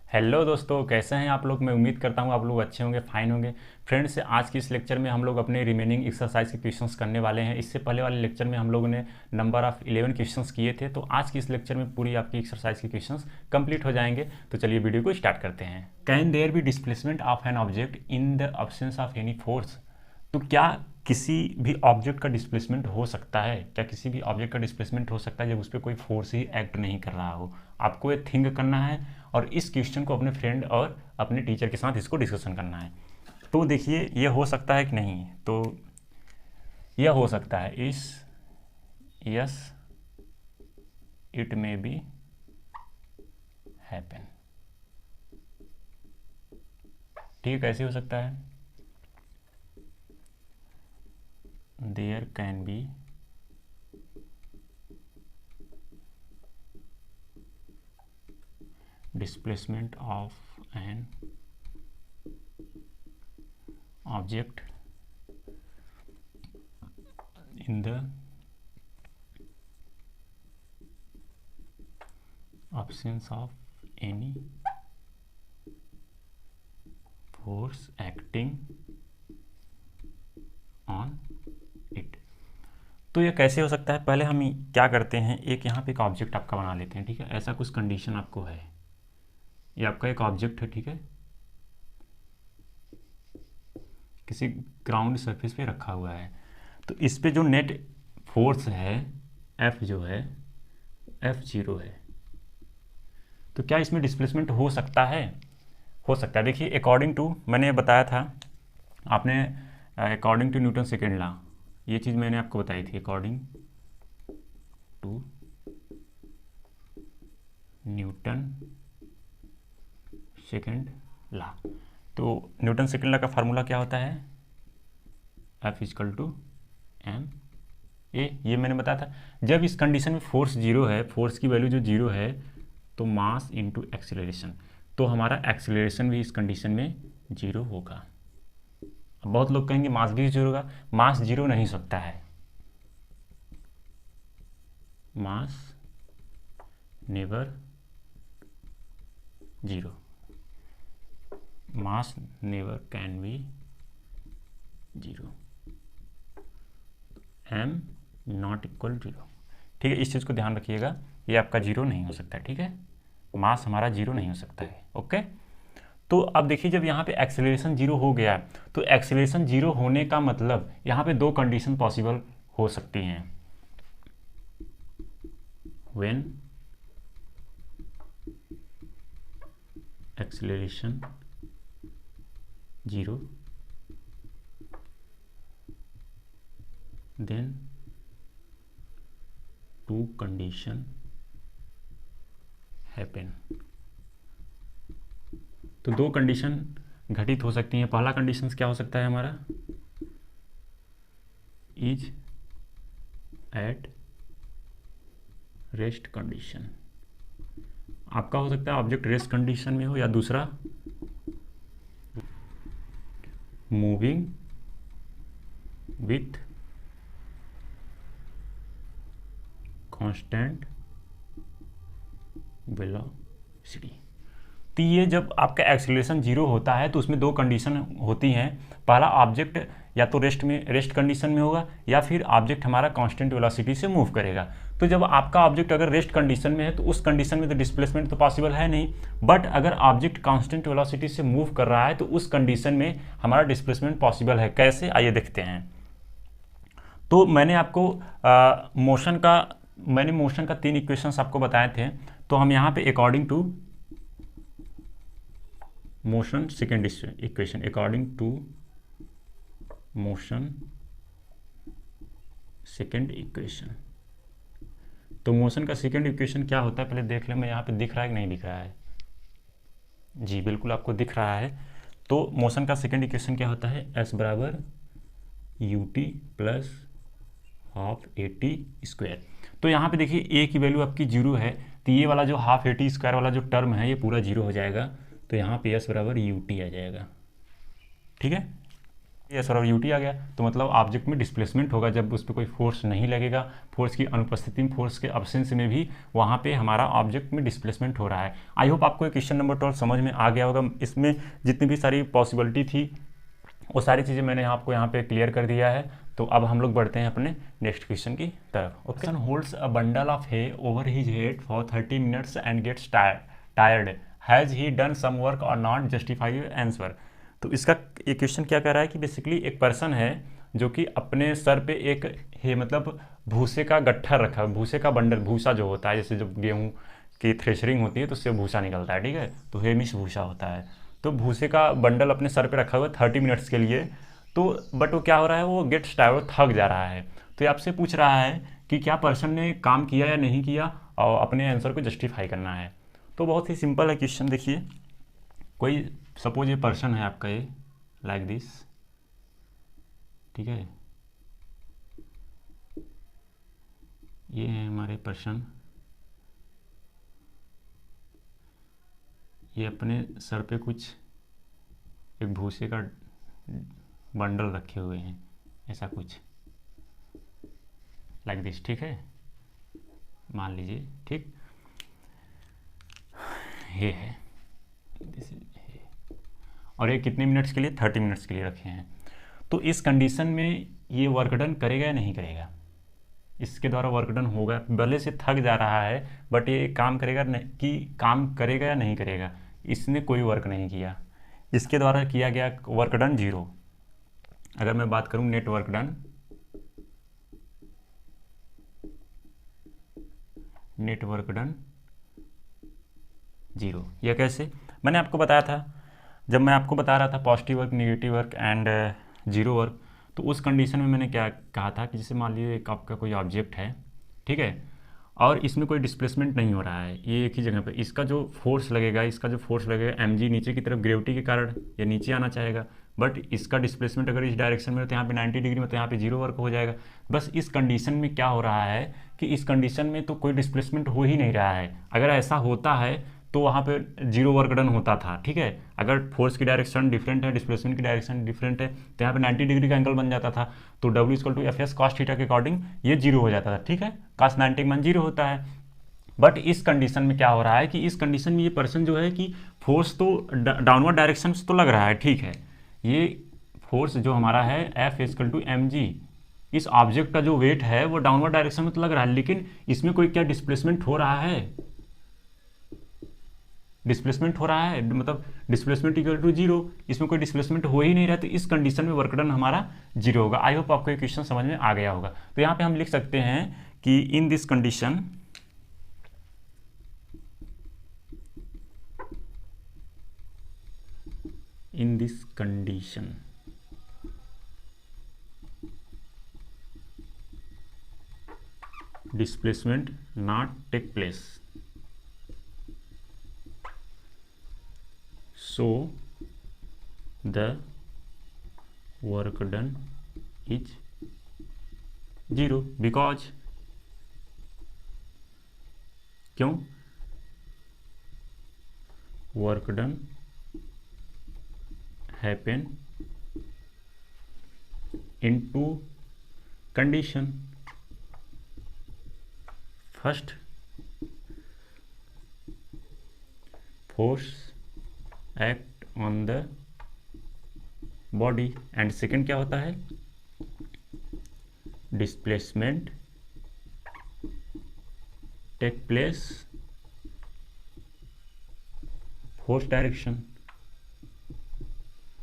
Hello दोस्तों, कैसे हैं आप लोग। मैं उम्मीद करता हूं आप लोग अच्छे होंगे, फाइन होंगे। फ्रेंड्स, आज की इस लेक्चर में हम लोग अपने रिमेनिंग एक्सरसाइज के क्वेश्चंस करने वाले हैं। इससे पहले वाले लेक्चर में हम लोगों ने नंबर ऑफ 11 क्वेश्चंस किए थे, तो आज की इस लेक्चर में पूरी आपकी एक्सरसाइज के क्वेश्चंस कंप्लीट हो जाएंगे। तो चलिए वीडियो को स्टार्ट करते हैं। Can there be displacement of an object in the absence of any force. तो क्या किसी भी ऑब्जेक्ट का डिस्प्लेसमेंट हो सकता है? क्या किसी भी ऑब्जेक्ट का डिस्प्लेसमेंट हो सकता है जब उस पर कोई फोर्स ही एक्ट नहीं कर रहा हो? आपको ये थिंक करना है और इस क्वेश्चन को अपने फ्रेंड और अपने टीचर के साथ इसको डिस्कशन करना है। तो देखिए, ये हो सकता है कि नहीं। तो यह हो सकता है। इस yes it may be happen. ठीक है, कैसे हो सकता है? There can be displacement of an object in the absence of any force acting on it। तो ये कैसे हो सकता है? पहले हम क्या करते हैं, एक यहाँ पे एक ऑब्जेक्ट आपका बना लेते हैं। ठीक है, ऐसा कुछ कंडीशन आपको है, ये आपका एक ऑब्जेक्ट है। ठीक है, किसी ग्राउंड सरफेस पे रखा हुआ है। तो इस पे जो नेट फोर्स है F जो है F0 है। तो क्या इसमें डिस्प्लेसमेंट हो सकता है? हो सकता है। देखिए, अकॉर्डिंग टू, मैंने बताया था आपने, according to Newton second law, ये चीज़ मैंने आपको बताई थी। According to Newton second law, तो न्यूटन सेकेंड लॉ का फार्मूला क्या होता है? F equal to M A. ये मैंने बताया था। जब इस कंडीशन में फोर्स जीरो है, फोर्स की वैल्यू जो जीरो है, तो मास इनटू एक्सीलरेशन, तो हमारा एक्सीलरेशन भी इस कंडीशन में जीरो होगा। अब बहुत लोग कहेंगे मास भी जीरो होगा। मास जीरो नहीं हो सकता है। Mass never zero, mass never can be zero, m not equal zero. ठीक है, इस चीज़ को ध्यान रखिएगा, ये आपका जीरो नहीं हो सकता। ठीक है, मास हमारा जीरो नहीं हो सकता है। ओके, तो अब देखिए, जब यहाँ पे एक्सेलरेशन जीरो हो गया, तो एक्सेलरेशन जीरो होने का मतलब यहाँ पे दो कंडीशन पॉसिबल हो सकती हैं। When acceleration zero, then two condition happen. तो दो कंडीशन घटित हो सकती हैं। पहला कंडीशन क्या हो सकता है हमारा? Is at rest condition. आपका हो सकता है ऑब्जेक्ट रेस्ट कंडीशन में हो, या दूसरा मूविंग विथ कांस्टेंट वेलोसिटी। तो ये जब आपका एक्सीलरेशन जीरो होता है तो उसमें दो कंडीशन होती हैं। पहला, ऑब्जेक्ट या तो रेस्ट कंडीशन में होगा, या फिर ऑब्जेक्ट हमारा कांस्टेंट वेलोसिटी से मूव करेगा। तो जब आपका ऑब्जेक्ट अगर रेस्ट कंडीशन में है तो उस कंडीशन में तो डिस्प्लेसमेंट तो पॉसिबल है नहीं। बट अगर ऑब्जेक्ट कांस्टेंट वेलोसिटी से मूव कर रहा है तो उस कंडीशन में हमारा डिस्प्लेसमेंट पॉसिबल है। कैसे, आइए देखते हैं। तो मैंने आपको मोशन का 3 इक्वेशंस आपको बताए थे। तो हम यहाँ पे according to motion second equation, according to motion second equation. तो मोशन का सेकेंड इक्वेशन क्या होता है, पहले देख लें। मैं यहाँ पे दिख रहा है कि नहीं दिख रहा है? जी बिल्कुल, आपको दिख रहा है। तो मोशन का सेकेंड इक्वेशन क्या होता है? एस बराबर U T plus half A T square. तो यहाँ पे देखिए, ए की वैल्यू आपकी जीरो है, तो ये वाला जो हाफ ए टी स्क्वायर वाला जो टर्म है ये पूरा जीरो हो जाएगा। तो यहाँ पे एस बराबर यू टी आ जाएगा। ठीक है, यस सर, और यूटी आ गया तो मतलब ऑब्जेक्ट में डिस्प्लेसमेंट होगा जब उस पर कोई फोर्स नहीं लगेगा। फोर्स की अनुपस्थिति में, फोर्स के अब्सेंस में भी वहाँ पे हमारा ऑब्जेक्ट में डिस्प्लेसमेंट हो रहा है। आई होप आपको क्वेश्चन नंबर 12 समझ में आ गया होगा। इसमें जितनी भी सारी पॉसिबिलिटी थी वो सारी चीज़ें मैंने आपको यहाँ पे क्लियर कर दिया है। तो अब हम लोग बढ़ते हैं अपने नेक्स्ट क्वेश्चन की तरफ। Okay, holds a bundle of hay over his head for 30 minutes and gets tired, has he done some work और नॉट, जस्टिफाई योर आंसर। तो इसका ये क्वेश्चन क्या कह रहा है कि बेसिकली एक पर्सन है जो कि अपने सर पे एक मतलब भूसे का गट्ठर रखा है, भूसे का बंडल, भूसा जो होता है, जैसे जब गेहूँ की थ्रेशरिंग होती है तो उससे भूसा निकलता है, ठीक है, तो हे मिस भूसा होता है। तो भूसे का बंडल अपने सर पे रखा हुआ है 30 मिनट्स के लिए। तो बट वो क्या हो रहा है, वो गेट्स टायर्ड, थक जा रहा है। तो ये आपसे पूछ रहा है कि क्या पर्सन ने काम किया या नहीं किया और अपने आंसर को जस्टिफाई करना है। तो बहुत ही सिंपल है क्वेश्चन। देखिए, कोई सपोज ये पर्सन है आपका, ये लाइक दिस, ठीक है, ये है हमारे पर्सन, ये अपने सर पे कुछ एक भूसे का बंडल रखे हुए हैं, ऐसा कुछ लाइक दिस, ठीक है, मान लीजिए, ठीक, ये है दिस, और ये कितने मिनट्स के लिए, 30 मिनट्स के लिए रखे हैं। तो इस कंडीशन में ये वर्क डन करेगा या नहीं करेगा, इसके द्वारा वर्क डन होगा, भले से थक जा रहा है बट ये काम करेगा नहीं, कि काम करेगा या नहीं करेगा। इसने कोई वर्क नहीं किया, इसके द्वारा किया गया वर्क डन 0। अगर मैं बात करूं net work done, net work done 0। यह कैसे, मैंने आपको बताया था, जब मैं आपको बता रहा था positive work, negative work and 0 work, तो उस कंडीशन में मैंने क्या कहा था कि जैसे मान लीजिए एक आपका कोई ऑब्जेक्ट है, ठीक है, और इसमें कोई डिस्प्लेसमेंट नहीं हो रहा है, ये एक ही जगह पे, इसका जो फोर्स लगेगा, इसका जो फोर्स लगेगा mg, नीचे की तरफ ग्रेविटी के कारण ये नीचे आना चाहेगा, बट इसका डिस्प्लेसमेंट अगर इस डायरेक्शन में हो तो यहाँ पे 90 डिग्री में, तो यहाँ पे 0 वर्क हो जाएगा। बस इस कंडीशन में क्या हो रहा है कि इस कंडीशन में तो कोई डिस्प्लेसमेंट हो ही नहीं रहा है। अगर ऐसा होता है तो वहाँ पे 0 वर्क डन होता था, ठीक है। अगर फोर्स की डायरेक्शन डिफरेंट है, डिस्प्लेसमेंट की डायरेक्शन डिफरेंट है, तो यहाँ पे 90 डिग्री का एंगल बन जाता था, तो W=Fs cos थीटा के अकॉर्डिंग ये 0 हो जाता था, ठीक है, cos 90 का मान 0 होता है। बट इस कंडीशन में क्या हो रहा है कि इस कंडीशन में ये पर्सन जो है कि फोर्स तो डाउनवर्ड डायरेक्शन से तो लग रहा है, ठीक है, ये फोर्स जो हमारा है F=mg, इस ऑब्जेक्ट का जो वेट है वो डाउनवर्ड डायरेक्शन में तो लग रहा है, लेकिन इसमें कोई क्या डिस्प्लेसमेंट हो रहा है, डिस्प्लेसमेंट हो रहा है, मतलब डिस्प्लेसमेंट इक्वल टू 0, इसमें कोई डिस्प्लेसमेंट हो ही नहीं रहा, तो इस कंडीशन में वर्क डन हमारा 0 होगा। आई होप आपको ये क्वेश्चन समझ में आ गया होगा। तो यहाँ पे हम लिख सकते हैं कि in this condition, in this condition displacement not take place, so the work done is 0, because क्यों, work done happen in two condition, first force act on the body and second क्या होता है, displacement take place force direction,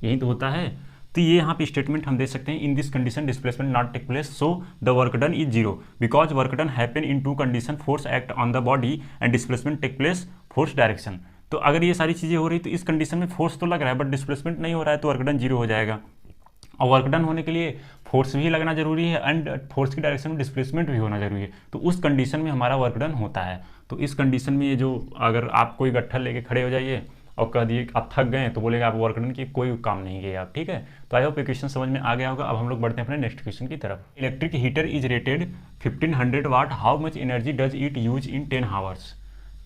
यही तो होता है। तो ये यहाँ पे स्टेटमेंट हम दे सकते हैं, in this condition displacement not take place, so the work done is 0, because work done happen in two condition, force act on the body and displacement take place force direction. तो अगर ये सारी चीज़ें हो रही तो इस कंडीशन में फोर्स तो लग रहा है बट डिस्प्लेसमेंट नहीं हो रहा है, तो वर्क डन 0 हो जाएगा। और वर्क डन होने के लिए फोर्स भी लगना जरूरी है एंड फोर्स की डायरेक्शन में डिस्प्लेसमेंट भी होना जरूरी है, तो उस कंडीशन में हमारा वर्क डन होता है। तो इस कंडीशन में ये जो, अगर आप कोई गट्ठर लेके खड़े हो जाइए और कह दिए आप थक गए तो बोलेगा आप वर्क डन की कोई काम नहीं किया आप, ठीक है। तो आई होप ये क्वेश्चन समझ में आ गया होगा। अब हम लोग बढ़ते हैं अपने नेक्स्ट क्वेश्चन की तरफ। Electric heater is rated 1500 watt, how much energy does it use in 10 hours.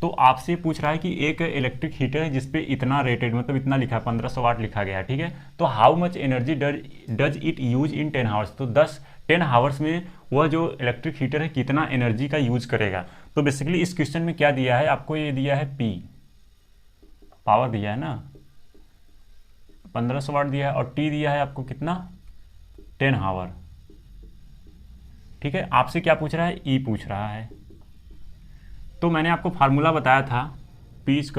तो आपसे पूछ रहा है कि एक इलेक्ट्रिक हीटर है जिसपे इतना रेटेड मतलब इतना लिखा है 1500 वाट लिखा गया है, ठीक है। तो how much energy does it use in 10 hours, तो 10 आवर्स में वह जो इलेक्ट्रिक हीटर है कितना एनर्जी का यूज करेगा। तो बेसिकली इस क्वेश्चन में क्या दिया है आपको, ये दिया है P पावर दिया है ना, 1500 वाट दिया है, और T दिया है आपको कितना 10 आवर, ठीक है। आपसे क्या पूछ रहा है, E पूछ रहा है। तो मैंने आपको फार्मूला बताया था P =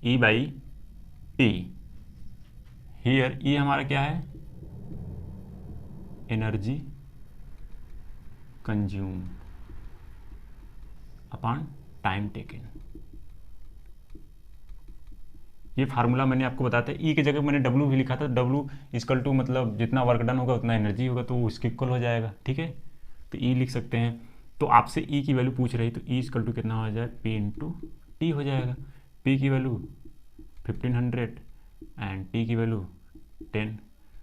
E/T। हियर E हमारा क्या है, energy consume upon time taken. ये फार्मूला मैंने आपको बताया था। E की जगह मैंने W भी लिखा था, W = मतलब जितना वर्क डन होगा उतना एनर्जी होगा, तो उसके इक्वल हो जाएगा, ठीक है। तो E लिख सकते हैं। तो आपसे E की वैल्यू पूछ रही, तो E = कितना हो जाए, P × T हो जाएगा। P की वैल्यू 1500 एंड T की वैल्यू 10,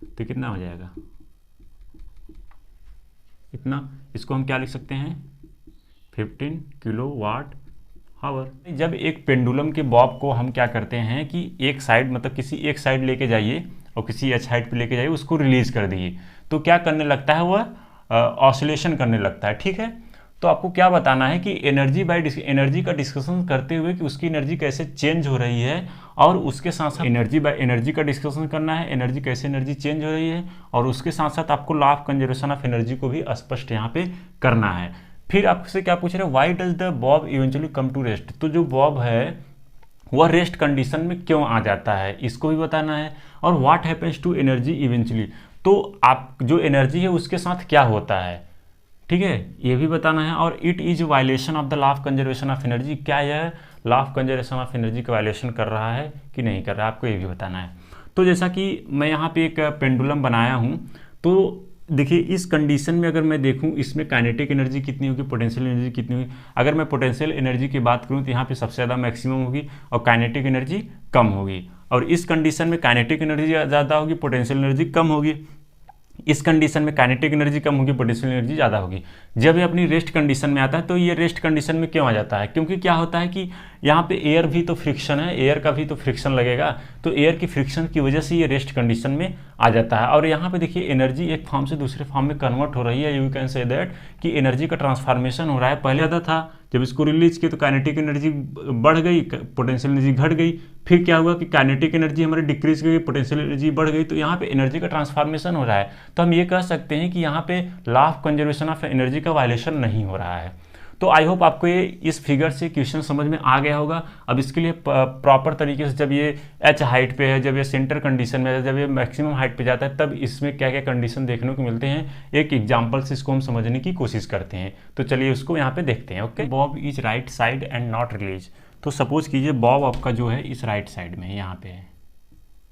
तो कितना हो जाएगा इतना। इसको हम क्या लिख सकते हैं, 15 किलोवाट आवर। जब एक पेंडुलम के बॉब को हम क्या करते हैं कि एक साइड मतलब किसी एक साइड लेके जाइए और किसी एच हाइट पे लेके जाइए, उसको रिलीज कर दिए, तो क्या करने लगता है, वह ऑसिलेशन करने लगता है, ठीक है। तो आपको क्या बताना है कि एनर्जी का डिस्कशन करते हुए कि उसकी एनर्जी कैसे चेंज हो रही है, और उसके साथ साथ एनर्जी का डिस्कशन करना है, एनर्जी चेंज हो रही है, और उसके साथ साथ आपको law of conservation of energy को भी स्पष्ट यहाँ पे करना है। फिर आपसे क्या पूछ रहे हैं, why does the bob eventually come to rest, तो जो बॉब है वह रेस्ट कंडीशन में क्यों आ जाता है, इसको भी बताना है। और what happens to energy eventually, तो आप जो एनर्जी है उसके साथ क्या होता है, ठीक है, ये भी बताना है। और it is violation of the law of conservation of energy, क्या यह law of conservation of energy का वायलेशन कर रहा है कि नहीं कर रहा है, आपको ये भी बताना है। तो जैसा कि मैं यहाँ पे एक पेंडुलम बनाया हूँ, तो देखिए इस कंडीशन में अगर मैं देखूं इसमें काइनेटिक एनर्जी कितनी होगी, पोटेंशियल एनर्जी कितनी होगी। अगर मैं पोटेंशियल एनर्जी की बात करूं तो यहाँ पे सबसे ज़्यादा मैक्सिमम होगी और काइनेटिक एनर्जी कम होगी। और इस कंडीशन में काइनेटिक एनर्जी ज़्यादा होगी, पोटेंशियल एनर्जी कम होगी। इस कंडीशन में काइनेटिक एनर्जी कम होगी, पोटेंशियल एनर्जी ज़्यादा होगी। जब ये अपनी रेस्ट कंडीशन में आता है, तो ये रेस्ट कंडीशन में क्यों आ जाता है, क्योंकि क्या होता है कि यहाँ पे एयर भी तो फ्रिक्शन है, एयर का भी तो फ्रिक्शन लगेगा, तो एयर की फ्रिक्शन की वजह से ये रेस्ट कंडीशन में आ जाता है। और यहाँ पे देखिए एनर्जी एक फॉर्म से दूसरे फॉर्म में कन्वर्ट हो रही है, यू कैन से दैट कि एनर्जी का ट्रांसफॉर्मेशन हो रहा है। पहले ज़्यादा था, जब इसको रिलीज किया तो काइनेटिक एनर्जी बढ़ गई, पोटेंशियल एनर्जी घट गई। फिर क्या हुआ कि काइनेटिक एनर्जी हमारी डिक्रीज गई, पोटेंशियल एनर्जी बढ़ गई, तो यहाँ पे एनर्जी का ट्रांसफॉर्मेशन हो रहा है। तो हम ये कह सकते हैं कि यहाँ पे law of conservation of energy का वायलेशन नहीं हो रहा है। तो आई होप आपको ये इस फिगर से क्वेश्चन समझ में आ गया होगा। अब इसके लिए प्रॉपर तरीके से जब ये एच हाइट पे है, जब ये सेंटर कंडीशन में है, जब ये मैक्सिमम हाइट पे जाता है, तब इसमें क्या क्या कंडीशन देखने को मिलते हैं, एक एग्जांपल से इसको हम समझने की कोशिश करते हैं। तो चलिए उसको यहाँ पे देखते हैं। Okay, Bob is right side and not release. तो सपोज कीजिए बॉब आपका जो है इस राइट साइड में है, यहाँ पे है,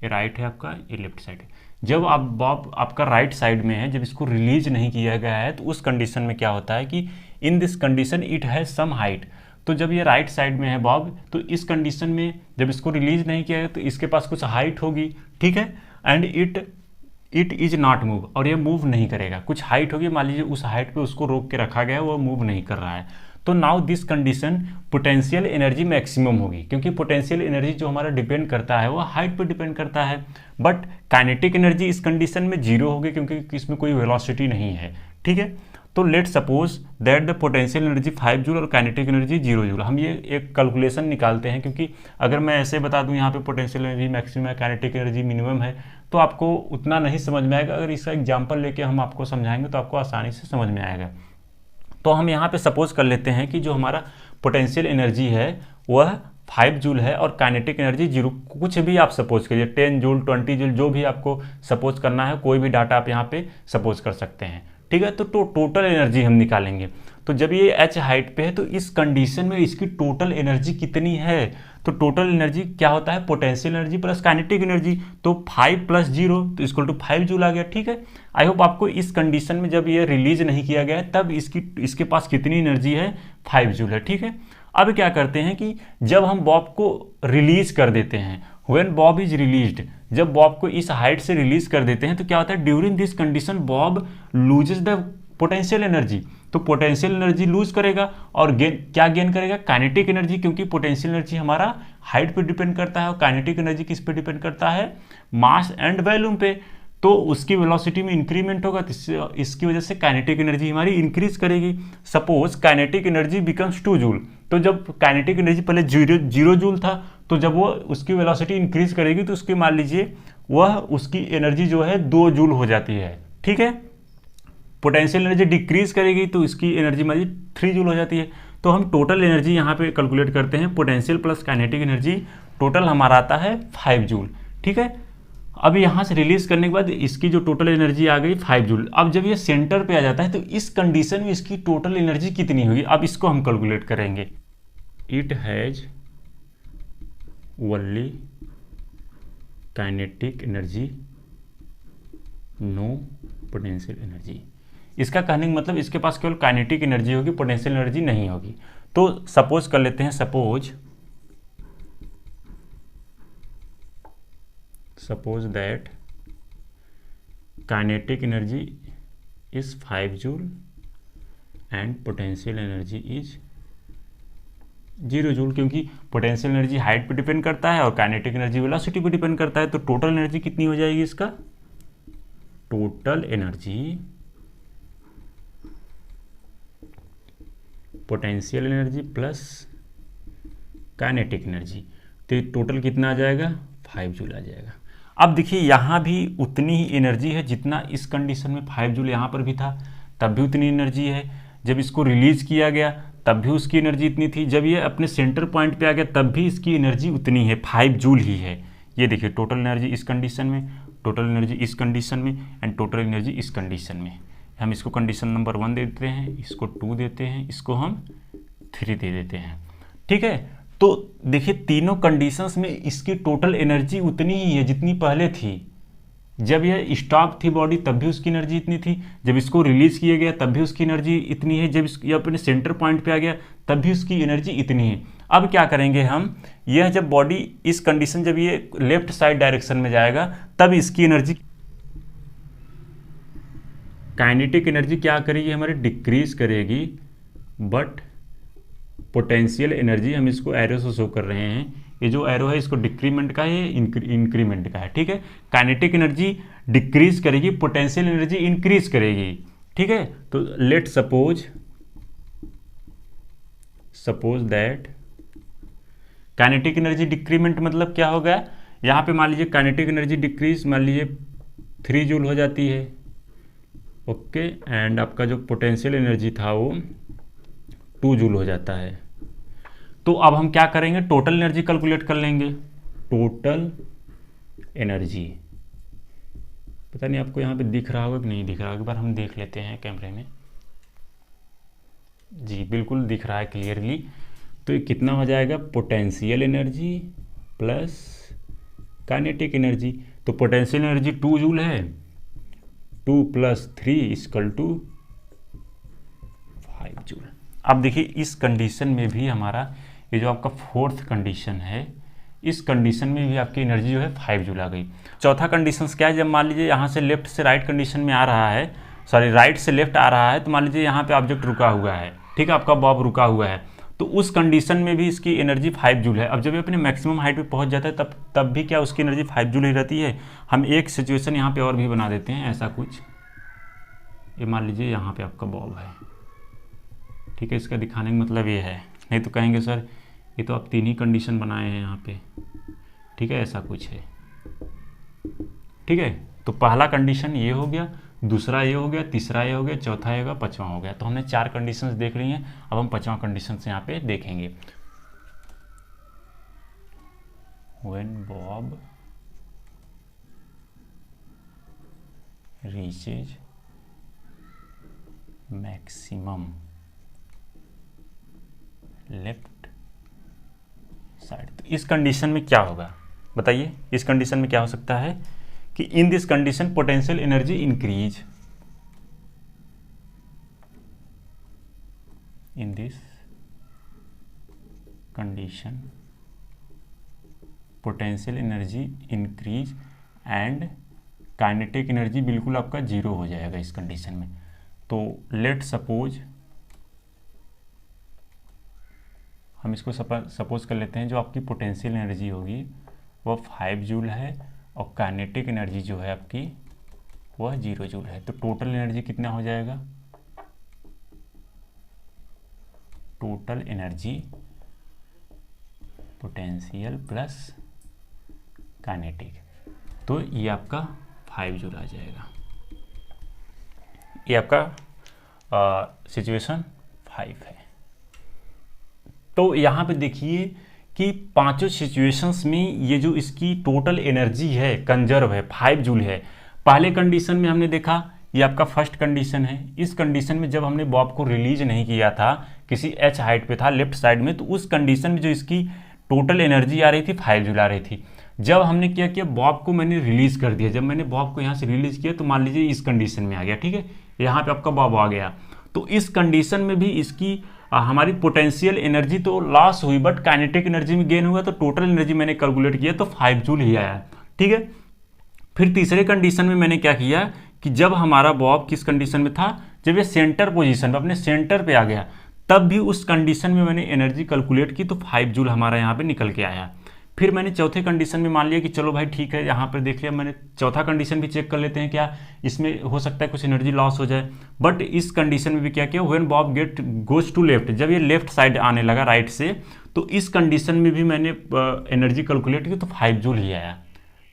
ये राइट है आपका, ये लेफ्ट साइड है। जब आप बॉब आपका राइट साइड में है, जब इसको रिलीज नहीं किया गया है, तो उस कंडीशन में क्या होता है कि in this condition it has some height. तो जब ये राइट साइड में है बॉब, तो इस कंडीशन में जब इसको रिलीज नहीं किया है तो इसके पास कुछ हाइट होगी, ठीक है, and it is not move, और ये मूव नहीं करेगा। कुछ हाइट होगी, मान लीजिए उस हाइट पे उसको रोक के रखा गया है, वो मूव नहीं कर रहा है। तो now this condition potential energy maximum होगी, क्योंकि पोटेंशियल एनर्जी जो हमारा डिपेंड करता है वो हाइट पर डिपेंड करता है। बट काइनेटिक एनर्जी इस कंडीशन में जीरो होगी, क्योंकि इसमें कोई वेलोसिटी नहीं है, ठीक है। तो let suppose that the potential energy 5 joule और काइनेटिक एनर्जी 0 जूल। हम ये एक कैलकुलेशन निकालते हैं, क्योंकि अगर मैं ऐसे बता दूं यहाँ पे पोटेंशियल एनर्जी मैक्सिमम है, काइनेटिक एनर्जी मिनिमम है, तो आपको उतना नहीं समझ में आएगा। अगर इसका एग्जांपल लेके हम आपको समझाएंगे तो आपको आसानी से समझ में आएगा। तो हम यहाँ पे सपोज कर लेते हैं कि जो हमारा पोटेंशियल एनर्जी है वह 5 जूल है और काइनेटिक एनर्जी 0, कुछ भी आप सपोज करिए, 10 जूल 20 जूल, जो भी आपको सपोज करना है, कोई भी डाटा आप यहाँ पे सपोज कर सकते हैं, ठीक है। तो टोटल एनर्जी हम निकालेंगे। तो जब ये एच हाइट पे है तो इस कंडीशन में इसकी टोटल एनर्जी कितनी है, तो टोटल एनर्जी क्या होता है, potential energy plus kinetic energy. तो 5 + 0 तो इक्वल टू 5 जूल आ गया, ठीक है। आई होप आपको इस कंडीशन में जब ये रिलीज नहीं किया गया है तब इसके पास कितनी एनर्जी है, 5 जूल है, ठीक है। अब क्या करते हैं कि जब हम बॉब को रिलीज कर देते हैं, व्हेन बॉब इज रिलीज्ड, जब बॉब को इस हाइट से रिलीज कर देते हैं तो क्या होता है, during this condition Bob loses the potential energy. तो पोटेंशियल एनर्जी लूज करेगा और क्या गेन करेगा? काइनेटिक एनर्जी, क्योंकि पोटेंशियल एनर्जी हमारा हाइट पे डिपेंड करता है और काइनेटिक एनर्जी किस पे डिपेंड करता है? मास एंड वॉल्यूम पे। तो उसकी वेलोसिटी में इंक्रीमेंट होगा, तो इसकी वजह से काइनेटिक एनर्जी हमारी इंक्रीज करेगी। Suppose kinetic energy becomes 2 joule, तो जब काइनेटिक एनर्जी पहले 0 जूल था, तो जब वो उसकी वेलोसिटी इंक्रीज करेगी तो उसकी मान लीजिए वह उसकी एनर्जी जो है 2 जूल हो जाती है, ठीक है। पोटेंशियल एनर्जी डिक्रीज करेगी तो इसकी एनर्जी हमारी 3 जूल हो जाती है। तो हम टोटल एनर्जी यहाँ पे कैलकुलेट करते हैं, potential plus kinetic energy total हमारा आता है 5 जूल, ठीक है। अब यहाँ से रिलीज करने के बाद इसकी जो टोटल एनर्जी आ गई 5 जूल। अब जब ये सेंटर पे आ जाता है तो इस कंडीशन में इसकी टोटल एनर्जी कितनी होगी? अब इसको हम कैलकुलेट करेंगे। It has only kinetic energy, no potential energy. इसका कहने का मतलब इसके पास केवल काइनेटिक एनर्जी होगी, पोटेंशियल एनर्जी नहीं होगी। तो सपोज कर लेते हैं, suppose that kinetic energy is 5 joule and potential energy is 0 joule, क्योंकि पोटेंशियल एनर्जी हाइट पे डिपेंड करता है और काइनेटिक एनर्जी वेलोसिटी पे डिपेंड करता है। तो टोटल एनर्जी कितनी हो जाएगी? इसका total energy, potential energy plus kinetic energy, तो टोटल कितना आ जाएगा? 5 जूल आ जाएगा। अब देखिए यहाँ भी उतनी ही एनर्जी है जितना इस कंडीशन में 5 जूल यहाँ पर भी था, तब भी उतनी एनर्जी है। जब इसको रिलीज किया गया तब भी उसकी एनर्जी इतनी थी, जब ये अपने सेंटर पॉइंट पे आ गया तब भी इसकी एनर्जी उतनी है, 5 जूल ही है। ये देखिए टोटल एनर्जी इस कंडीशन में, टोटल एनर्जी इस कंडीशन में एंड टोटल एनर्जी इस कंडीशन में। हम इसको कंडीशन नंबर 1 दे देते हैं, इसको 2 देते हैं, इसको हम 3 दे देते हैं, ठीक है। तो देखिए तीनों कंडीशंस में इसकी टोटल एनर्जी उतनी ही है जितनी पहले थी। जब यह स्टॉप थी बॉडी तब भी उसकी एनर्जी इतनी थी, जब इसको रिलीज किया गया तब भी उसकी एनर्जी इतनी है, जब ये अपने सेंटर पॉइंट पे आ गया तब भी उसकी एनर्जी इतनी है। अब क्या करेंगे हम, यह जब बॉडी इस कंडीशन, जब ये लेफ्ट साइड डायरेक्शन में जाएगा तब इसकी एनर्जी, काइनेटिक एनर्जी क्या करेगी? हमारी डिक्रीज करेगी, बट पोटेंशियल एनर्जी, हम इसको एरो से शो कर रहे हैं, ये जो एरो है इसको डिक्रीमेंट का है, इंक्रीमेंट का है, ठीक है। काइनेटिक एनर्जी डिक्रीज करेगी, पोटेंशियल एनर्जी इंक्रीज करेगी, ठीक है। तो let suppose that kinetic energy decrement मतलब क्या होगा? यहाँ पे मान लीजिए काइनेटिक एनर्जी डिक्रीज मान लीजिए 3 जूल हो जाती है, ओके, एंड आपका जो पोटेंशियल एनर्जी था वो 2 जूल हो जाता है। तो अब हम क्या करेंगे? टोटल एनर्जी कैलकुलेट कर लेंगे। टोटल एनर्जी, पता नहीं आपको यहाँ पे दिख रहा होगा कि नहीं दिख रहा होगा, एक बार हम देख लेते हैं कैमरे में। जी बिल्कुल दिख रहा है क्लियरली। तो ये कितना हो जाएगा? Potential energy plus kinetic energy. तो पोटेंशियल एनर्जी 2 जूल है, 2 + 3 = 5 जूल। अब देखिए इस कंडीशन में भी हमारा ये जो आपका 4th कंडीशन है, इस कंडीशन में भी आपकी एनर्जी जो है 5 जूल आ गई। चौथा कंडीशन क्या है? जब मान लीजिए यहाँ से लेफ्ट से राइट कंडीशन में आ रहा है, सॉरी राइट से लेफ्ट आ रहा है, तो मान लीजिए यहाँ पे ऑब्जेक्ट रुका हुआ है, ठीक है, आपका बॉब रुका हुआ है, तो उस कंडीशन में भी इसकी एनर्जी 5 जूल है। अब जब ये अपने मैक्सिमम हाइट पे पहुँच जाता है तब भी क्या उसकी एनर्जी 5 जूल ही रहती है। हम एक सिचुएशन यहाँ पे और भी बना देते हैं, ऐसा कुछ, ये मान लीजिए यहाँ पे आपका बॉब है, ठीक है। इसका दिखाने का मतलब ये है, नहीं तो कहेंगे सर ये तो आप 3 ही कंडीशन बनाए हैं यहाँ पे, ठीक है, ऐसा कुछ है, ठीक है। तो पहला कंडीशन ये हो गया, दूसरा ये हो गया, तीसरा ये हो गया, चौथा ये होगा, 5वां हो गया। तो हमने 4 कंडीशंस देख ली हैं, अब हम 5वां कंडीशन से यहाँ पे देखेंगे। When Bob reaches maximum left side, तो इस कंडीशन में क्या होगा बताइए? इस कंडीशन में क्या हो सकता है कि in this condition potential energy increase, in this condition potential energy increase and kinetic energy बिल्कुल आपका 0 हो जाएगा इस कंडीशन में। तो लेट सपोज हम इसको सपोज कर लेते हैं, जो आपकी पोटेंशियल एनर्जी होगी वह 5 जूल है और काइनेटिक एनर्जी जो है आपकी वह 0 जूल है। तो टोटल एनर्जी कितना हो जाएगा, total energy potential plus kinetic, तो ये आपका 5 जूल आ जाएगा। ये आपका सिचुएशन 5 है। तो यहाँ पे देखिए कि पांचों सिचुएशंस में ये जो इसकी टोटल एनर्जी है कंजर्व है 5 जूल है। पहले कंडीशन में हमने देखा ये आपका फर्स्ट कंडीशन है। इस कंडीशन में जब हमने बॉब को रिलीज नहीं किया था, किसी h हाइट पे था लेफ्ट साइड में, तो उस कंडीशन में जो इसकी टोटल एनर्जी आ रही थी 5 जूल आ रही थी। जब हमने क्या किया, बॉब को मैंने रिलीज कर दिया। जब मैंने बॉब को यहाँ से रिलीज किया तो मान लीजिए इस कंडीशन में आ गया, ठीक है, यहाँ पे आपका बॉब आ गया। तो इस कंडीशन में भी इसकी हमारी पोटेंशियल एनर्जी तो लॉस हुई बट काइनेटिक एनर्जी में गेन हुआ। तो टोटल एनर्जी मैंने कैलकुलेट किया तो 5 जूल ही आया, ठीक है। फिर तीसरे कंडीशन में मैंने क्या किया कि जब हमारा बॉब किस कंडीशन में था, जब ये सेंटर पोजीशन पे अपने सेंटर पे आ गया, तब भी उस कंडीशन में मैंने एनर्जी कैलकुलेट की तो 5 जूल हमारा यहाँ पे निकल के आया। फिर मैंने चौथे कंडीशन में मान लिया कि चलो भाई ठीक है, यहाँ पर देख लिया मैंने, चौथा कंडीशन भी चेक कर लेते हैं क्या इसमें हो सकता है कुछ एनर्जी लॉस हो जाए। बट इस कंडीशन में भी क्या किया, when bob get goes to left, जब ये लेफ्ट साइड आने लगा राइट से, तो इस कंडीशन में भी मैंने एनर्जी कैलकुलेट की तो 5 जूल ही आया,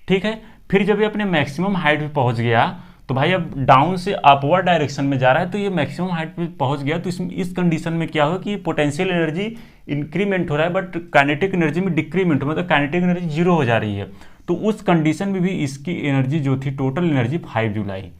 ठीक है। फिर जब ये अपने मैक्सिमम हाइट पे पहुंच गया तो भाई अब डाउन से अपवर्ड डायरेक्शन में जा रहा है, तो ये मैक्सिमम हाइट पे पहुंच गया। तो इस कंडीशन में क्या हो कि पोटेंशियल एनर्जी इंक्रीमेंट हो रहा है बट काइनेटिक एनर्जी में डिक्रीमेंट हो, मतलब काइनेटिक एनर्जी 0 हो जा रही है। तो उस कंडीशन में भी इसकी एनर्जी जो थी total energy 5 joule I.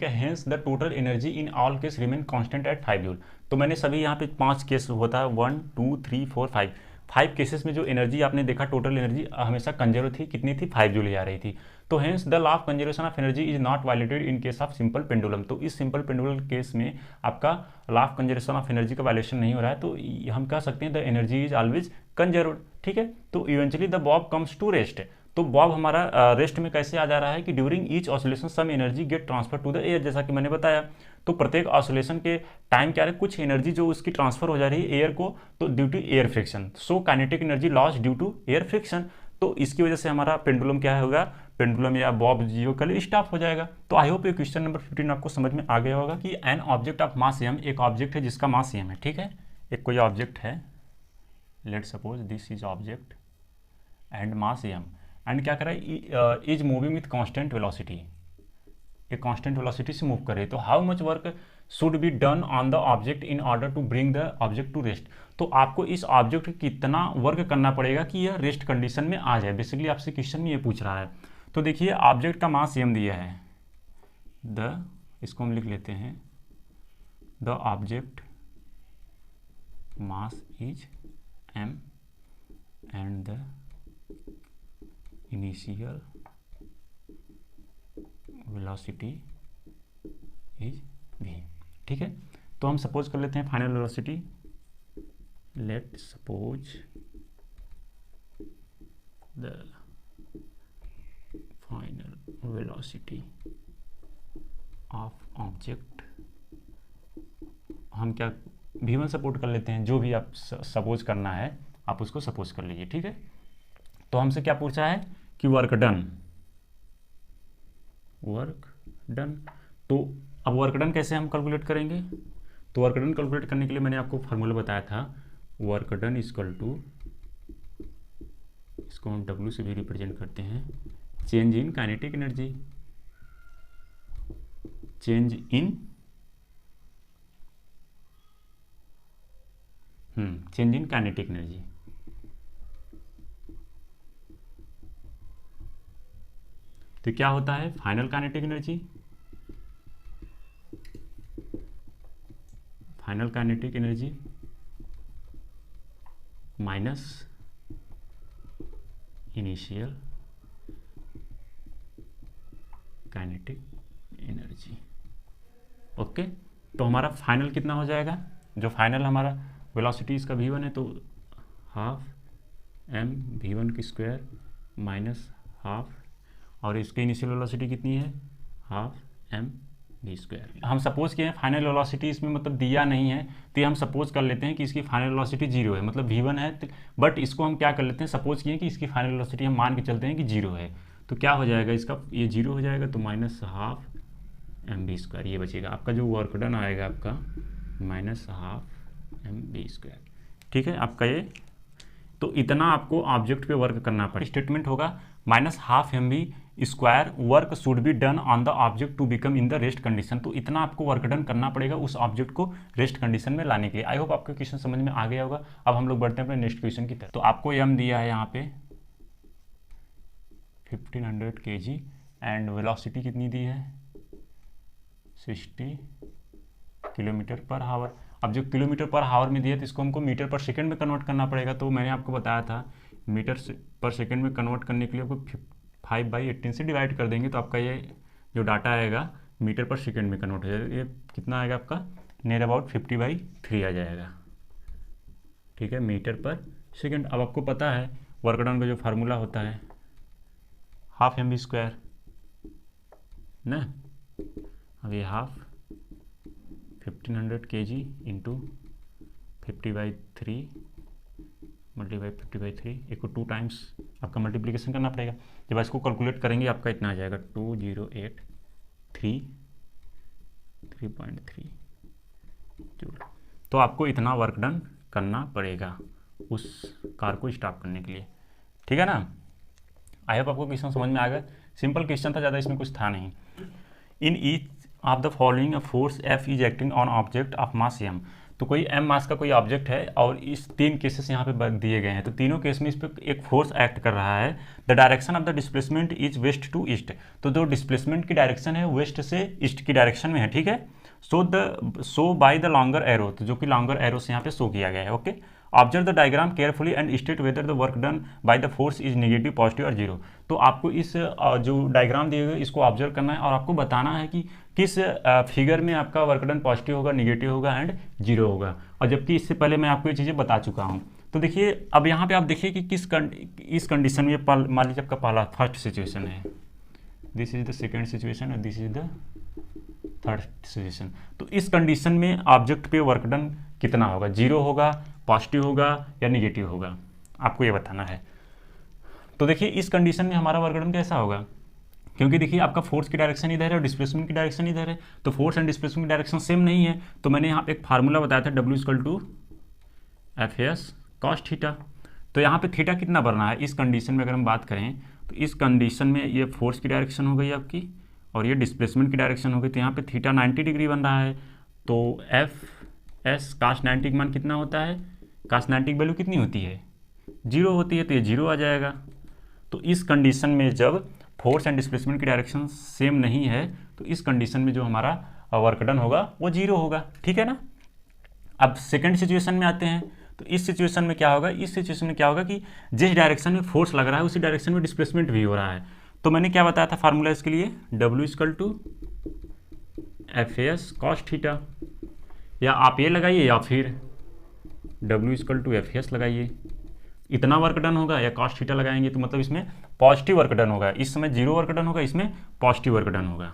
Hence the total energy in all case remain constant eight 5 joule. तो मैंने सभी यहाँ पे 5 केस होता है, 1 2 3 4 5 केसेस में जो एनर्जी आपने देखा टोटल एनर्जी हमेशा कंजर्व थी, कितनी थी 5 जूल ही आ रही थी। तो hence the law of conservation of energy is not violated in case of simple pendulum. तो इस सिंपल पेंडुलम केस में आपका law of conservation of energy का वायलेशन नहीं हो रहा है, तो हम कह सकते हैं the energy is always conserved, ठीक है। तो eventually the bob comes to rest. तो बॉब हमारा रेस्ट में कैसे आ जा रहा है कि during each oscillation some energy get transfer to the air, जैसा कि मैंने बताया। तो प्रत्येक ऑसिलेशन के टाइम क्या है, कुछ एनर्जी जो उसकी ट्रांसफर हो जा रही है एयर को, तो due to air friction, so kinetic energy loss due to air friction. तो इसकी वजह से हमारा पेंडुलम क्या होगा, पेंडुलम या बॉब जो कल स्टॉप हो जाएगा। तो आई होप ये क्वेश्चन नंबर 15 आपको समझ में आ गया होगा कि an object of mass m, एक ऑब्जेक्ट है जिसका मास m है, ठीक है। एक कोई ऑब्जेक्ट है, let suppose this is object and mass m, and क्या कर रहा है, is moving with constant velocity, एक कांस्टेंट वेलोसिटी से मूव करे। तो how much work should be done on the object in order to bring the object to rest. तो आपको इस ऑब्जेक्ट कितना वर्क करना पड़ेगा कि यह रेस्ट कंडीशन में आ जाए। बेसिकली आपसे क्वेश्चन में ये पूछ रहा है। तो देखिए ऑब्जेक्ट का मास m दिया है, इसको हम लिख लेते हैं the object mass is m and the initial velocity is v, ठीक है। तो हम सपोज कर लेते हैं final velocity, let suppose the final velocity of object, हम क्या v1 सपोज कर लेते हैं, जो भी आप सपोज करना है आप उसको सपोज कर लीजिए, ठीक है। तो हमसे क्या पूछा है कि वर्क डन, तो अब वर्क डन कैसे हम कैलकुलेट करेंगे। तो वर्क डन कैलकुलेट करने के लिए मैंने आपको फार्मूला बताया था, वर्क डन इक्वल टू, इसको हम W से भी रिप्रेजेंट करते हैं, change in kinetic energy, change in kinetic energy. तो क्या होता है final kinetic energy, minus initial kinetic energy, okay. तो हमारा फाइनल कितना हो जाएगा, जो फाइनल हमारा वेलोसिटी इसका v1 है, तो हाफ m v1 की स्क्वायर माइनस हाफ, और इसके इनिशियल वेलोसिटी कितनी है, हाफ m वी स्क्वायर। हम सपोज किए हैं फाइनल वेलोसिटी इसमें मतलब दिया नहीं है, तो ये हम सपोज कर लेते हैं कि इसकी फाइनल वेलोसिटी 0 है, मतलब v1 है, बट इसको हम क्या कर लेते हैं, सपोज किए कि इसकी फाइनल वेलोसिटी हम मान के चलते हैं कि 0 है, तो क्या हो जाएगा इसका, ये 0 हो जाएगा, तो -12 mv², ये बचेगा आपका जो वर्क डन आएगा आपका -12 mv²। ठीक है आपका ये, तो इतना आपको ऑब्जेक्ट पे वर्क करना पड़ेगा। स्टेटमेंट होगा -12 mv² work should be done on the object to become in the rest condition. तो इतना आपको वर्क डन करना पड़ेगा उस ऑब्जेक्ट को रेस्ट कंडीशन में लाने के लिए। आई होप आपको क्वेश्चन समझ में आ गया होगा। अब हम लोग बढ़ते हैं अपने नेक्स्ट क्वेश्चन की तरफ। तो आपको m दिया है यहाँ पे 1500 kg एंड वेलोसिटी कितनी दी है 60 km/h। अब जो km/h में दिया तो इसको हमको मीटर पर सेकंड में कन्वर्ट करना पड़ेगा। तो मैंने आपको बताया था मीटर पर सेकंड में कन्वर्ट करने के लिए आपको 5/18 से डिवाइड कर देंगे, तो आपका ये जो डाटा आएगा मीटर पर सेकंड में कन्वर्ट हो जाएगा। ये कितना आएगा आपका नियर अबाउट 50/3 आ जाएगा। ठीक है, मीटर पर सेकंड। अब आपको पता है वर्क डन का जो फार्मूला होता है 12 mv² ना। अब ये 1500 kg इंटू 50/3 मल्टीप्लाई 50/3 एक को 2 टाइम्स आपका मल्टीप्लिकेशन करना पड़ेगा। जब इसको कैलकुलेट करेंगे आपका इतना आ जाएगा 2083.3 जूल। तो आपको इतना वर्क डन करना पड़ेगा उस कार को स्टॉप करने के लिए। ठीक है ना। आई होप आपको क्वेश्चन समझ में आ गया। सिंपल क्वेश्चन था, ज़्यादा इसमें कुछ था नहीं। In each of the following force F is acting on object of mass m। तो कोई m मास का कोई ऑब्जेक्ट है और इस 3 केसेस यहाँ पे दिए गए हैं। तो तीनों केस में इस पर एक फोर्स एक्ट कर रहा है। The direction of the displacement is west to east. तो जो डिस्प्लेसमेंट की डायरेक्शन है वेस्ट से ईस्ट की डायरेक्शन में है। ठीक है, सो बाय द लॉन्गर एरो, तो जो कि लॉन्गर एरो से यहाँ पे शो किया गया है। Okay, observe the diagram carefully and state whether the work done by the force is negative, positive और जीरो। तो आपको इस जो डायग्राम दिए गए इसको ऑब्जर्व करना है और आपको बताना है कि किस फिगर में आपका वर्क डन पॉजिटिव होगा, नेगेटिव होगा एंड जीरो होगा। और जबकि इससे पहले मैं आपको ये चीज़ें बता चुका हूँ। तो देखिए अब यहाँ पे आप देखिए कि इस कंडीशन में मान लीजिए आपका पहला फर्स्ट सिचुएशन है, this is the second situation और this is the third situation. तो इस कंडीशन में ऑब्जेक्ट पे वर्क डन कितना होगा, जीरो होगा, पॉजिटिव होगा या निगेटिव होगा, आपको ये बताना है। तो देखिए इस कंडीशन में हमारा वर्क डन कैसा होगा, क्योंकि देखिए आपका फोर्स की डायरेक्शन इधर है और डिस्प्लेसमेंट की डायरेक्शन इधर है, तो फोर्स एंड डिस्प्लेसमेंट की डायरेक्शन सेम नहीं है। तो मैंने यहाँ पे एक फार्मूला बताया था W=FAS cos थीटा। तो यहाँ पे थीटा कितना बनना है इस कंडीशन में, अगर हम बात करें तो इस कंडीशन में ये फोर्स की डायरेक्शन हो गई आपकी और ये डिस्प्लेसमेंट की डायरेक्शन हो गई। तो यहाँ पे थीटा 90 डिग्री बन रहा है। तो FS cos 90 का मान कितना होता है, cos 90 की वैल्यू कितनी होती है, जीरो होती है, तो ये जीरो आ जाएगा। तो इस कंडीशन में जब फोर्स एंड डिस्प्लेसमेंट की डायरेक्शन सेम नहीं है तो इस कंडीशन में जो हमारा वर्क डन होगा वो जीरो होगा। ठीक है ना। अब सेकंड सिचुएशन में आते हैं। तो इस सिचुएशन में क्या होगा, इस सिचुएशन में क्या होगा कि जिस डायरेक्शन में फोर्स लग रहा है उसी डायरेक्शन में डिस्प्लेसमेंट भी हो रहा है। तो मैंने क्या बताया था फार्मूला इसके लिए, W=FAS cos थीटा, या आप ये लगाइए या फिर W=FAS लगाइए। इतना वर्क डन होगा या cos थीटा लगाएंगे तो मतलब इसमें पॉजिटिव वर्क डन होगा, इस समय जीरो वर्क डन होगा, इसमें पॉजिटिव वर्क डन होगा।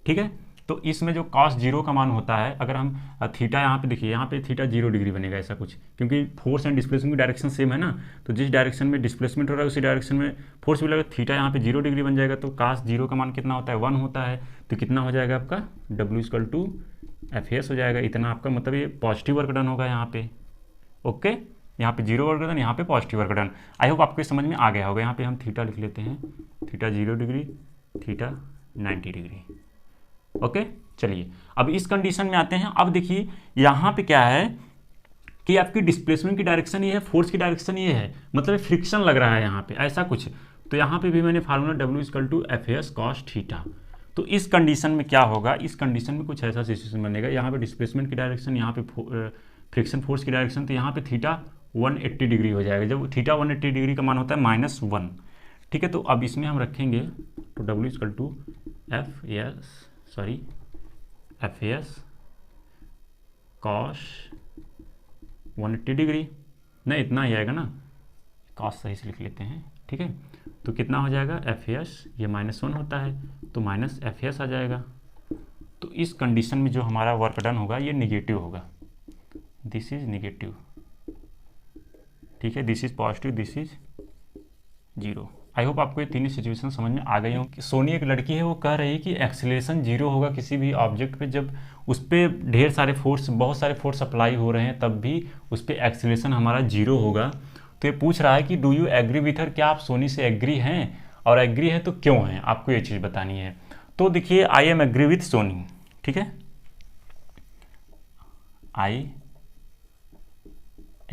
ठीक है, तो इसमें जो cos जीरो का मान होता है, अगर हम थीटा यहाँ पे देखिए, यहाँ पे थीटा 0 डिग्री बनेगा ऐसा कुछ, क्योंकि फोर्स एंड डिस्प्लेसमेंट की डायरेक्शन सेम है ना। तो जिस डायरेक्शन में डिस्प्लेसमेंट हो रहा है उसी डायरेक्शन में फोर्स भी लगेगा, थीटा यहाँ पे 0 डिग्री बन जाएगा। तो cos जीरो का मान कितना होता है, 1 होता है। तो कितना हो जाएगा आपका W=FAS हो जाएगा। इतना आपका मतलब ये पॉजिटिव वर्क डन होगा यहाँ पे। ओके, यहाँ पे जीरो वर्क डन, यहाँ पे positive work done. I hope आपको समझ में आ गया होगा। यहाँ पे हम थीटा लिख लेते हैं, theta 0 degree, theta 90 degree. Okay, चलिए अब इस कंडीशन में आते हैं। अब देखिए यहाँ पे क्या है कि आपकी डिस्प्लेसमेंट की डायरेक्शन ये है, फोर्स की डायरेक्शन ये है, मतलब फ्रिक्शन लग रहा है यहाँ पे ऐसा कुछ। तो यहाँ पे भी मैंने फार्मूला W=FAS cos थीटा। तो इस कंडीशन में क्या होगा, इस कंडीशन में कुछ ऐसा सिचुएशन बनेगा, यहाँ पे डिस्प्लेसमेंट की डायरेक्शन, यहाँ पे फ्रिक्शन फोर्स की डायरेक्शन, तो यहाँ पे थीटा 180 डिग्री हो जाएगा। जब थीटा 180 डिग्री का मान होता है -1। ठीक है, तो अब इसमें हम रखेंगे तो W=FAS cos 180 डिग्री, नहीं इतना ही आएगा ना, cos सही से लिख लेते हैं। ठीक है, तो कितना हो जाएगा FAS, ये -1 होता है तो -FAS आ जाएगा। तो इस कंडीशन में जो हमारा वर्क डन होगा ये निगेटिव होगा, दिस इज निगेटिव, ठीक है, this is positive, this is zero. I hope आपको ये तीनों सिचुएशन समझ में आ गई हो। कि सोनी एक लड़की है, वो कह रही है कि एक्सीलरेशन जीरो होगा किसी भी ऑब्जेक्ट पे जब उस पर ढेर सारे फोर्स, बहुत सारे फोर्स अप्लाई हो रहे हैं, तब भी उस पर एक्सीलरेशन हमारा जीरो होगा। तो ये पूछ रहा है कि do you agree with her, क्या आप सोनी से एग्री हैं, और एग्री है तो क्यों हैं, आपको ये चीज़ बतानी है। तो देखिए, I am agree with Soni, ठीक है, आई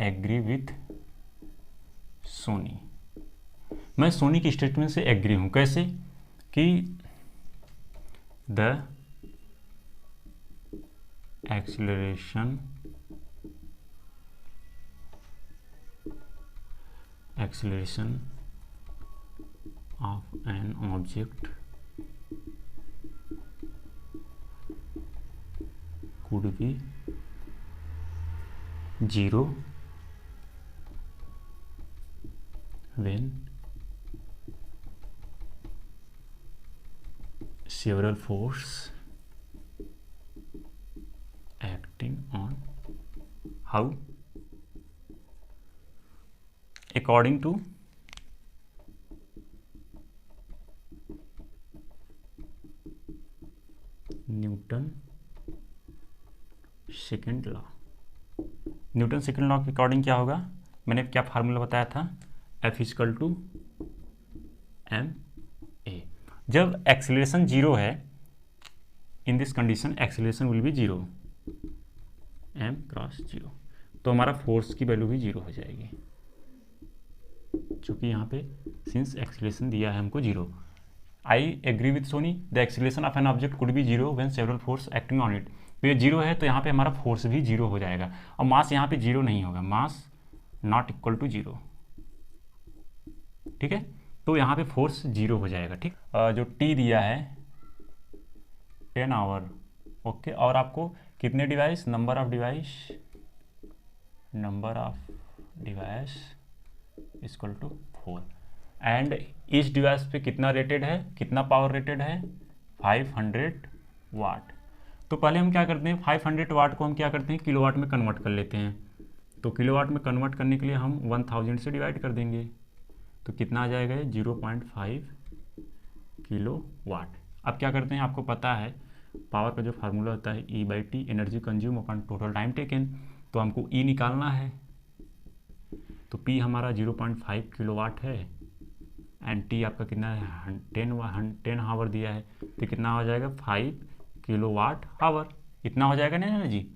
एग्री विथ सोनी, मैं सोनी की स्टेटमेंट से एग्री हूं। कैसे कि the acceleration of an object could be zero when several forces acting on, how, according to Newton second law. Newton second law के अकॉर्डिंग क्या होगा, मैंने क्या फार्मूला बताया था, F equal to M A. जब एक्सीलरेशन जीरो है, in this condition acceleration will be zero, M cross zero, तो हमारा फोर्स की वैल्यू भी जीरो हो जाएगी, क्योंकि यहाँ पे सिंस एक्सीलरेशन दिया है हमको zero. I agree with Soni, the acceleration of an object could be zero when several force acting on it. तो ये जीरो है, तो यहाँ पे हमारा फोर्स भी जीरो हो जाएगा, और मास यहाँ पे जीरो नहीं होगा, mass not equal to zero, ठीक है, तो यहाँ पे फोर्स जीरो हो जाएगा, ठीक। जो टी दिया है 10 आवर, ओके, और आपको कितने device, number of device equal to 4, and इस डिवाइस पे कितना रेटेड है, कितना पावर रेटेड है, 500 वाट। तो पहले हम क्या करते हैं, 500 वाट को हम क्या करते हैं, किलोवाट में कन्वर्ट कर लेते हैं। तो किलोवाट में कन्वर्ट करने के लिए हम 1000 से डिवाइड कर देंगे, तो कितना आ जाएगा, 0.5 किलो वाट। अब क्या करते हैं, आपको पता है पावर का जो फार्मूला होता है E/T, energy consume upon total time taken, तो हमको E निकालना है, तो P हमारा 0.5 किलो वाट है, एंड T आपका कितना है, 10 आवर दिया है, तो कितना हो जाएगा, 5 किलो वाट आवर, इतना हो जाएगा ना जी।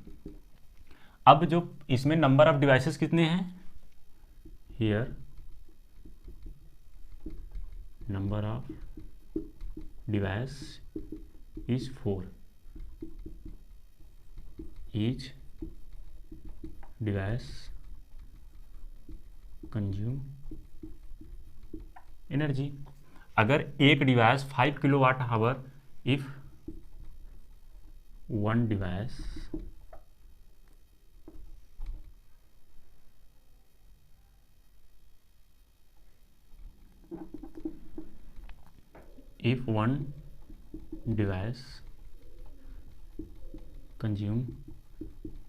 अब जो इसमें नंबर ऑफ डिवाइसेस कितने हैं, here number of device is 4, each device consume energy. अगर एक device 5 kilo watt hour, if one device consume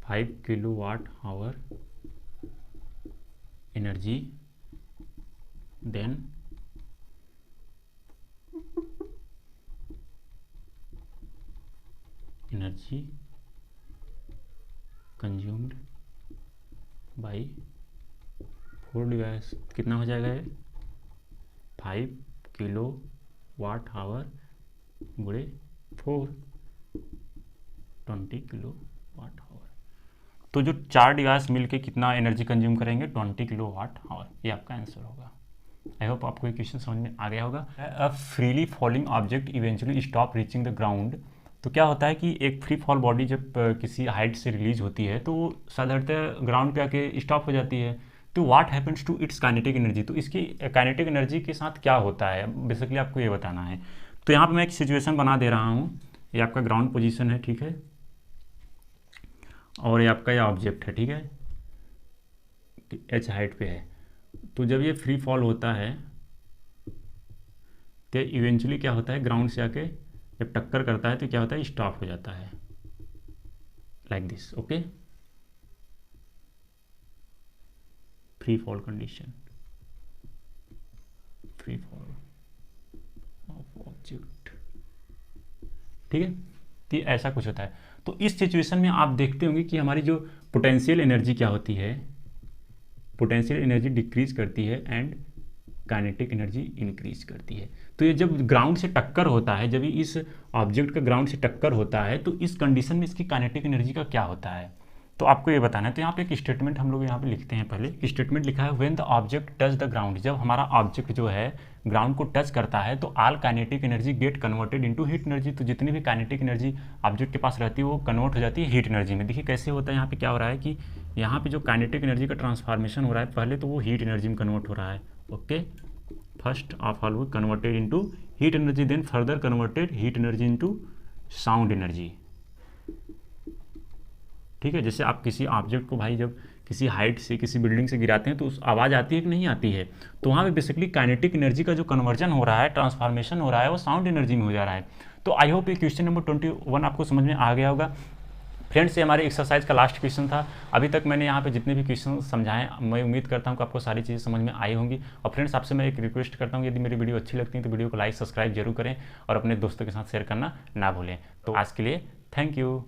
5 kilowatt hour energy, then energy consumed by 4 device, कितना हो जाएगा ये, 5 किलो वाट आवर गुणे 4, 20 kilo watt our. तो जो 4 device मिलके कितना एनर्जी कंज्यूम करेंगे, 20 किलो वाट आवर, ये आपका आंसर होगा। आई होप आपको ये क्वेश्चन समझ में आ गया होगा। A freely falling object eventually stop reaching the ground. तो क्या होता है कि एक फ्री फॉल बॉडी जब किसी हाइट से रिलीज होती है तो साधारणतः ग्राउंड पे आके स्टॉप हो जाती है, तो what happens to its kinetic energy. तो इसकी काइनेटिक एनर्जी के साथ क्या होता है, बेसिकली आपको ये बताना है। तो यहाँ पे मैं एक सिचुएशन बना दे रहा हूँ, ये आपका ग्राउंड पोजीशन है, ठीक है, और ये आपका ये ऑब्जेक्ट है, ठीक है, एच हाइट पे है। तो जब ये फ्री फॉल होता है तो इवेंचुअली क्या होता है, ग्राउंड से आके जब टक्कर करता है तो क्या होता है, स्टॉप हो जाता है, like this. Okay, free fall condition, free fall of object, ठीक है। तो ऐसा कुछ होता है। तो इस सिचुएशन में आप देखते होंगे कि हमारी जो पोटेंशियल एनर्जी क्या होती है, पोटेंशियल एनर्जी डिक्रीज करती है एंड काइनेटिक एनर्जी इंक्रीज करती है। तो ये जब ग्राउंड से टक्कर होता है, जब इस ऑब्जेक्ट का ग्राउंड से टक्कर होता है, तो इस कंडीशन में इसकी काइनेटिक एनर्जी का क्या होता है, तो आपको ये बताना है। तो यहाँ पे एक स्टेटमेंट हम लोग यहाँ पे लिखते हैं। पहले स्टेटमेंट लिखा है, when the object touch the ground, जब हमारा ऑब्जेक्ट जो है ग्राउंड को टच करता है तो all kinetic energy get converted into heat energy, तो जितनी भी काइनेटिक एनर्जी ऑब्जेक्ट के पास रहती है वो कन्वर्ट हो जाती है हीट एनर्जी में। देखिए कैसे होता है, यहाँ पे क्या हो रहा है कि यहाँ पे जो काइनेटिक एनर्जी का ट्रांसफॉर्मेशन हो रहा है, पहले तो वो हीट एनर्जी में कन्वर्ट हो रहा है। ओके, फर्स्ट ऑफ ऑल वो converted into heat energy, then further converted heat energy into sound energy, ठीक है। जैसे आप किसी ऑब्जेक्ट को भाई जब किसी हाइट से, किसी बिल्डिंग से गिराते हैं तो उस आवाज़ आती है कि नहीं आती है, तो वहाँ पे बेसिकली काइनेटिक एनर्जी का जो कन्वर्जन हो रहा है, ट्रांसफॉर्मेशन हो रहा है, वो साउंड एनर्जी में हो जा रहा है। तो आई होप ये क्वेश्चन नंबर 21 आपको समझ में आ गया होगा। फ्रेंड्स, ये हमारे एक्सरसाइज का लास्ट क्वेश्चन था। अभी तक मैंने यहाँ पे जितने भी क्वेश्चन समझाए, मैं उम्मीद करता हूँ कि आपको सारी चीज़ें समझ में आई होंगी। और फ्रेंड्स, आपसे मैं एक रिक्वेस्ट करता हूँ, यदि मेरी वीडियो अच्छी लगती है तो वीडियो को लाइक सब्सक्राइब जरूर करें और अपने दोस्तों के साथ शेयर करना ना भूलें। तो आज के लिए थैंक यू।